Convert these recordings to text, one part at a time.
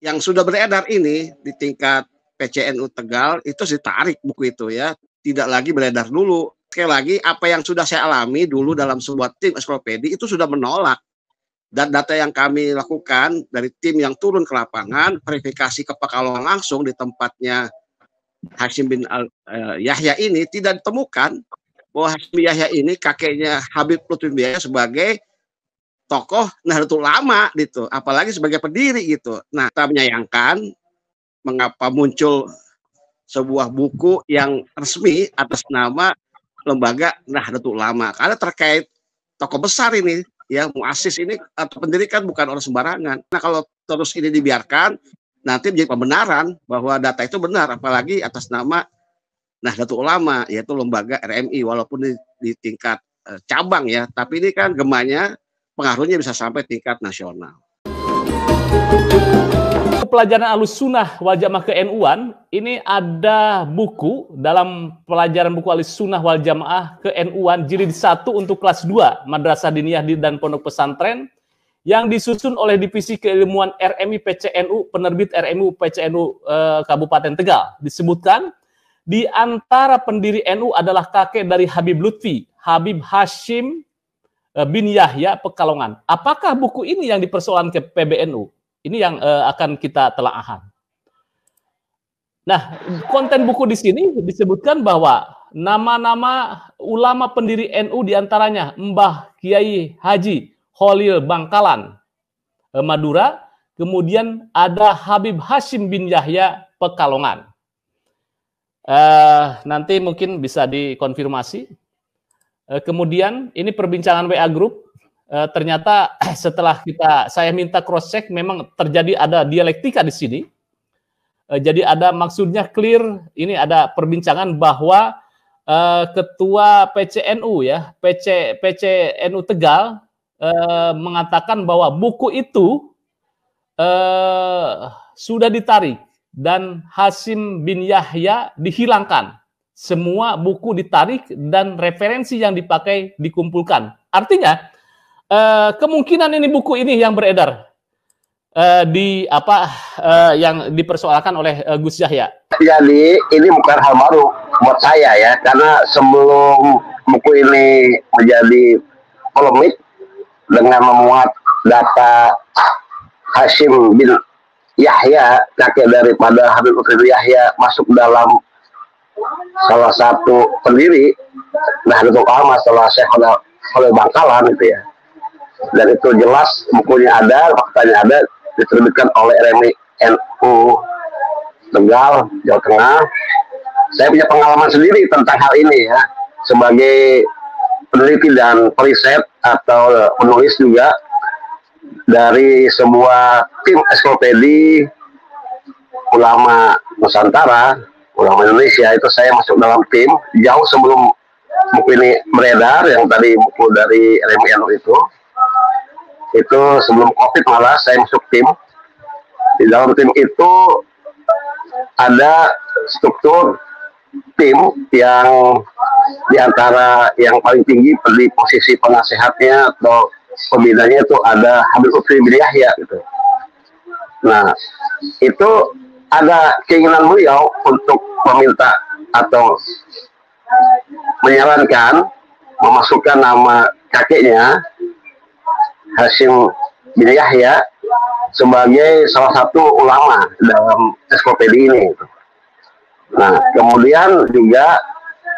yang sudah beredar ini di tingkat PCNU Tegal itu ditarik buku itu ya, tidak lagi beredar dulu. Sekali lagi apa yang sudah saya alami dulu dalam sebuah tim ensiklopedi itu sudah menolak. Dan data yang kami lakukan dari tim yang turun ke lapangan, verifikasi ke Pekalongan langsung di tempatnya Hasyim bin Yahya ini tidak ditemukan bahwa Hasyim bin Yahya ini kakeknya Habib Lutfi bin Yahya sebagai tokoh Nahdlatul Ulama gitu, apalagi sebagai pendiri gitu. Nah, kita menyayangkan mengapa muncul sebuah buku yang resmi atas nama Lembaga Nahdlatul Ulama, karena terkait tokoh besar ini ya, muassis ini atau pendiri kan bukan orang sembarangan. Nah, kalau terus ini dibiarkan nanti menjadi pembenaran bahwa data itu benar, apalagi atas nama Nahdlatul Ulama, yaitu lembaga RMI, walaupun di tingkat cabang ya, tapi ini kan gemanya pengaruhnya bisa sampai tingkat nasional. Pelajaran Ahlussunnah wal Jamaah ke-NU-an, ini ada buku dalam pelajaran buku Ahlussunnah wal Jamaah ke-NU-an jilid 1 untuk kelas 2 Madrasah Diniyah dan Pondok Pesantren yang disusun oleh Divisi Keilmuan RMI PCNU, penerbit RMI PCNU Kabupaten Tegal. Disebutkan di antara pendiri NU adalah kakek dari Habib Lutfi, Habib Hasyim bin Yahya Pekalongan. Apakah buku ini yang dipersoalkan ke PBNU? Ini yang akan kita telaahkan. Nah, konten buku di sini disebutkan bahwa nama-nama ulama pendiri NU diantaranya Mbah Kiai Haji Khalil Bangkalan, Madura, kemudian ada Habib Hasyim bin Yahya Pekalongan. Nanti mungkin bisa dikonfirmasi. Kemudian ini perbincangan WA Group. Ternyata setelah saya minta cross check, memang terjadi ada dialektika di sini. Jadi ada maksudnya clear, ini ada perbincangan bahwa ketua PCNU ya, PCNU Tegal mengatakan bahwa buku itu sudah ditarik dan Hasyim bin Yahya dihilangkan. Semua buku ditarik dan referensi yang dipakai dikumpulkan. Artinya kemungkinan ini buku ini yang beredar yang dipersoalkan oleh Gus Yahya. Jadi ini bukan hal baru buat saya ya, karena sebelum buku ini menjadi polemik dengan memuat data Hasyim bin Yahya, kakek daripada Habib Lutfi bin Yahya, masuk dalam salah satu pendiri Nahdlatul Ulama setelah Syekh Khalil Bangkalan itu ya. Dan itu jelas, bukunya ada, faktanya ada, diterbitkan oleh RMI NU Tegal, Jawa Tengah. Saya punya pengalaman sendiri tentang hal ini ya, sebagai peneliti dan periset atau penulis juga dari sebuah tim ensiklopedi ulama Nusantara, ulama Indonesia. Itu saya masuk dalam tim jauh sebelum buku ini beredar, yang tadi buku dari RMI NU itu sebelum COVID malah saya masuk tim. Di dalam tim itu ada struktur tim yang diantara yang paling tinggi di posisi penasehatnya atau pembinanya itu ada Habib Lutfi bin Yahya gitu. Nah, itu ada keinginan beliau untuk meminta atau menyarankan memasukkan nama kakeknya Hasyim bin Yahya sebagai salah satu ulama dalam ensiklopedi ini. Nah, kemudian juga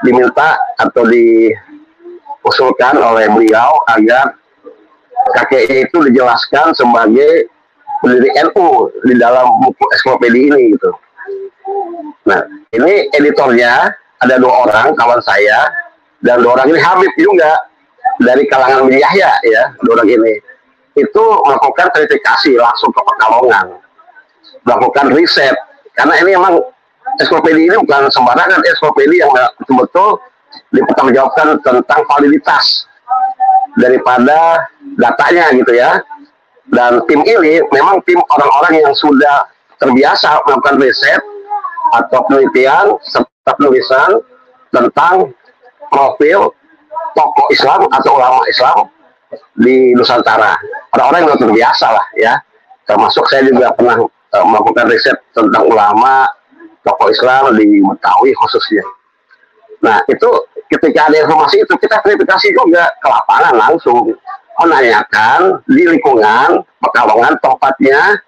diminta atau diusulkan oleh beliau agar kakeknya itu dijelaskan sebagai pendiri NU di dalam buku ensiklopedi ini gitu. Nah, ini editornya ada 2 orang kawan saya, dan 2 orang ini Habib juga dari kalangan bin Yahya ya. 2 orang ini itu melakukan verifikasi langsung ke Pekalongan, melakukan riset, karena ini memang ensiklopedi ini bukan sembarangan ensiklopedi yang betul-betul dipertanggungjawabkan tentang validitas daripada datanya gitu ya. Dan tim ini memang tim orang-orang yang sudah terbiasa melakukan riset atau penelitian serta penulisan tentang profil tokoh Islam atau ulama Islam di Nusantara. Orang-orang yang terbiasa lah ya, termasuk saya juga pernah melakukan riset tentang ulama tokoh Islam di Betawi khususnya. Nah itu ketika ada informasi itu kita verifikasi juga ke lapangan langsung menanyakan di lingkungan Pekalongan tempatnya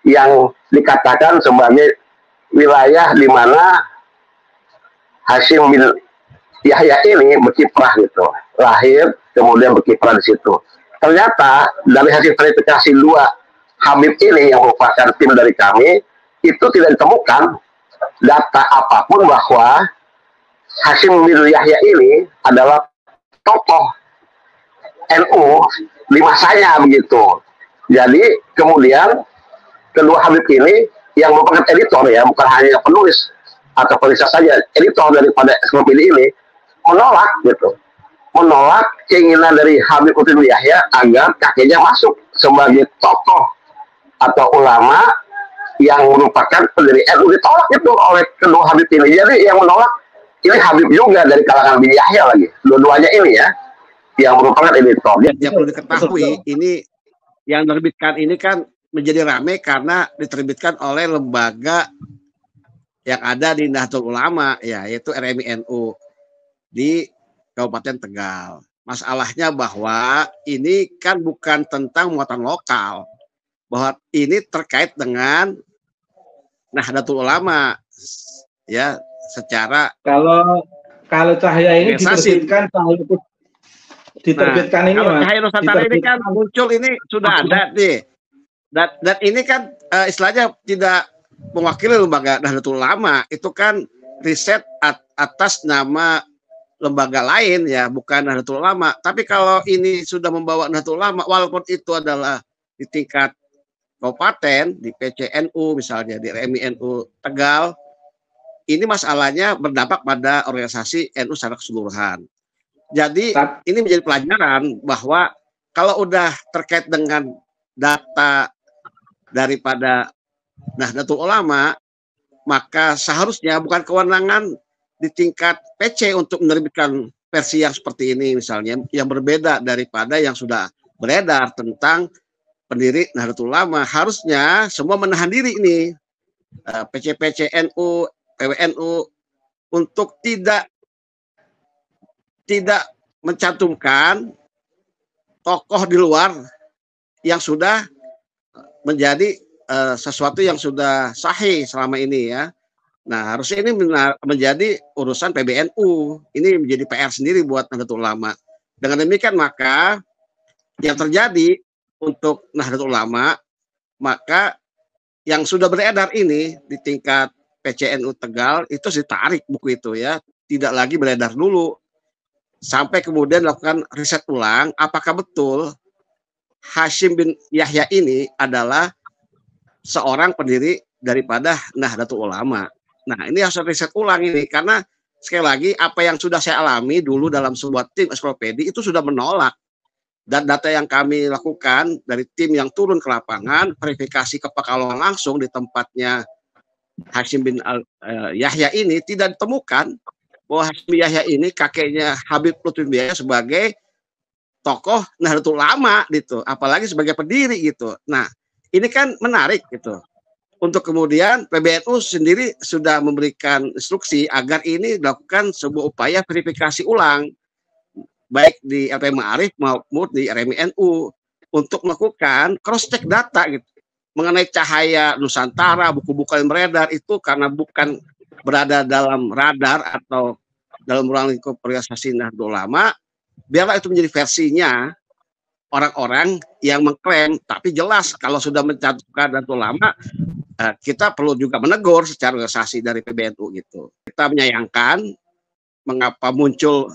yang dikatakan sebagai wilayah di mana Hasyim bin Yahya ini berkiprah gitu, lahir kemudian berkiprah di situ. Ternyata dari hasil verifikasi 2 Habib ini yang merupakan tim dari kami itu tidak ditemukan data apapun bahwa Hasyim bin Yahya ini adalah tokoh NU di masanya begitu. Jadi kemudian kedua Habib ini yang merupakan editor ya, bukan hanya penulis atau penulis saja, editor daripada ensiklopedia ini menolak gitu, menolak keinginan dari Habib Utin Yahya agar kakeknya masuk sebagai tokoh atau ulama yang merupakan pendiri NU, ditolak itu oleh kedua Habib ini. Jadi yang menolak ini Habib juga dari kalangan bin Yahya lagi, dua-duanya ini ya yang merupakan editor. Yang perlu diketahui ini yang menerbitkan ini kan menjadi ramai karena diterbitkan oleh lembaga yang ada di Nahdlatul Ulama ya, yaitu RMI NU di Kabupaten Tegal. Masalahnya bahwa ini kan bukan tentang muatan lokal, bahwa ini terkait dengan Nahdlatul Ulama ya, secara kalau Cahaya ini diterbitkan ini kalau Cahaya Nusantara ini kan muncul ini sudah ada nih, dan ini kan istilahnya tidak mewakili lembaga Nahdlatul Ulama, itu kan riset atas nama lembaga lain ya, bukan Nahdlatul Ulama. Tapi kalau ini sudah membawa Nahdlatul Ulama, walaupun itu adalah di tingkat kabupaten, di PCNU misalnya, di RMI NU Tegal, ini masalahnya berdampak pada organisasi NU secara keseluruhan. Jadi ini menjadi pelajaran bahwa kalau udah terkait dengan data daripada Nahdlatul Ulama, maka seharusnya bukan kewenangan di tingkat PC untuk menerbitkan versi yang seperti ini misalnya, yang berbeda daripada yang sudah beredar tentang pendiri Nahdlatul Ulama. Harusnya semua menahan diri ini, PC-PC NU, PWNU, untuk tidak mencantumkan tokoh di luar yang sudah menjadi sesuatu yang sudah sahih selama ini ya. Nah, harusnya ini menjadi urusan PBNU. Ini menjadi PR sendiri buat Nahdlatul Ulama. Dengan demikian maka yang terjadi untuk Nahdlatul Ulama, maka yang sudah beredar ini di tingkat PCNU Tegal itu ditarik buku itu ya, tidak lagi beredar dulu. Sampai kemudian lakukan riset ulang apakah betul Hasyim bin Yahya ini adalah seorang pendiri daripada Nahdlatul Ulama. Nah, ini harus riset ulang ini, karena sekali lagi apa yang sudah saya alami dulu dalam sebuah tim ensiklopedia itu sudah menolak. Dan data yang kami lakukan dari tim yang turun ke lapangan, verifikasi ke Pekalongan langsung di tempatnya Hasyim bin Yahya ini, tidak ditemukan bahwa Hasyim bin Yahya ini kakeknya Habib Lutfi Yahya sebagai tokoh Nahdlatul Ulama gitu, apalagi sebagai pendiri gitu. Nah, ini kan menarik gitu. Untuk kemudian PBNU sendiri sudah memberikan instruksi agar ini dilakukan sebuah upaya verifikasi ulang, baik di LP Ma'arif maupun di RMI NU, untuk melakukan cross check data gitu mengenai Cahaya Nusantara, buku-buku yang beredar itu karena bukan berada dalam radar atau dalam ruang lingkup organisasi Nahdlatul Ulama, biarlah itu menjadi versinya orang-orang yang mengklaim. Tapi jelas kalau sudah mencantumkan Nahdlatul Ulama, kita perlu juga menegur secara organisasi dari PBNU gitu. Kita menyayangkan mengapa muncul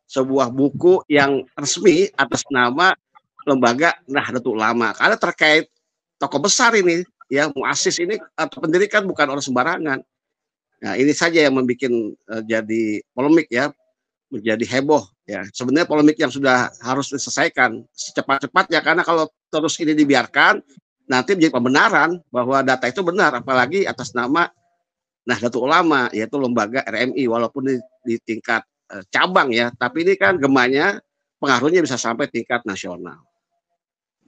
sebuah buku yang resmi atas nama lembaga Nahdlatul Ulama, karena terkait tokoh besar ini ya, muassis ini atau pendiri kan bukan orang sembarangan. Nah, ini saja yang membuat jadi polemik ya, menjadi heboh ya. Sebenarnya polemik yang sudah harus diselesaikan secepat-cepatnya, karena kalau terus ini dibiarkan nanti menjadi pembenaran bahwa data itu benar, apalagi atas nama Nahdlatul Ulama, yaitu lembaga RMI, walaupun di tingkat cabang ya, tapi ini kan gemanya pengaruhnya bisa sampai tingkat nasional.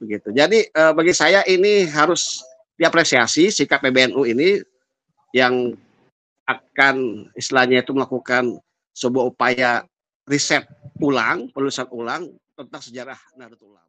Begitu. Jadi bagi saya ini harus diapresiasi sikap PBNU ini yang akan istilahnya itu melakukan sebuah upaya riset ulang, penulisan ulang tentang sejarah Nahdlatul Ulama.